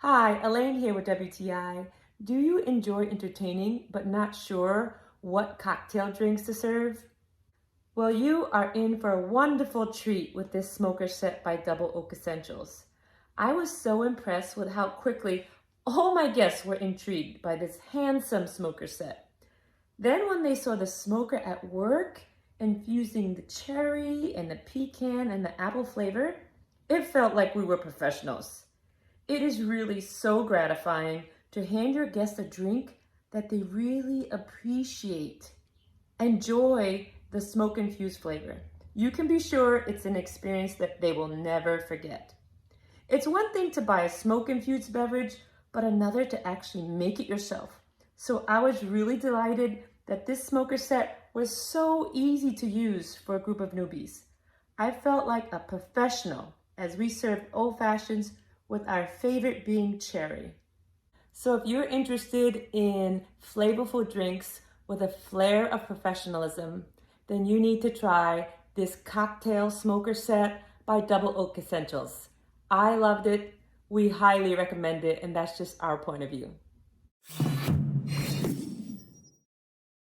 Hi, Elaine here with WTI. Do you enjoy entertaining but not sure what cocktail drinks to serve? Well, you are in for a wonderful treat with this smoker set by Double Oak Essentials. I was so impressed with how quickly all my guests were intrigued by this handsome smoker set. Then when they saw the smoker at work, infusing the cherry and the pecan and the apple flavor, it felt like we were professionals. It is really so gratifying to hand your guests a drink that they really appreciate. Enjoy the smoke-infused flavor. You can be sure it's an experience that they will never forget. It's one thing to buy a smoke-infused beverage, but another to actually make it yourself. So I was really delighted that this smoker set was so easy to use for a group of newbies. I felt like a professional as we served old fashions with our favorite being cherry. So if you're interested in flavorful drinks with a flair of professionalism, then you need to try this cocktail smoker set by Double Oak Essentials. I loved it. We highly recommend it, and that's just our point of view.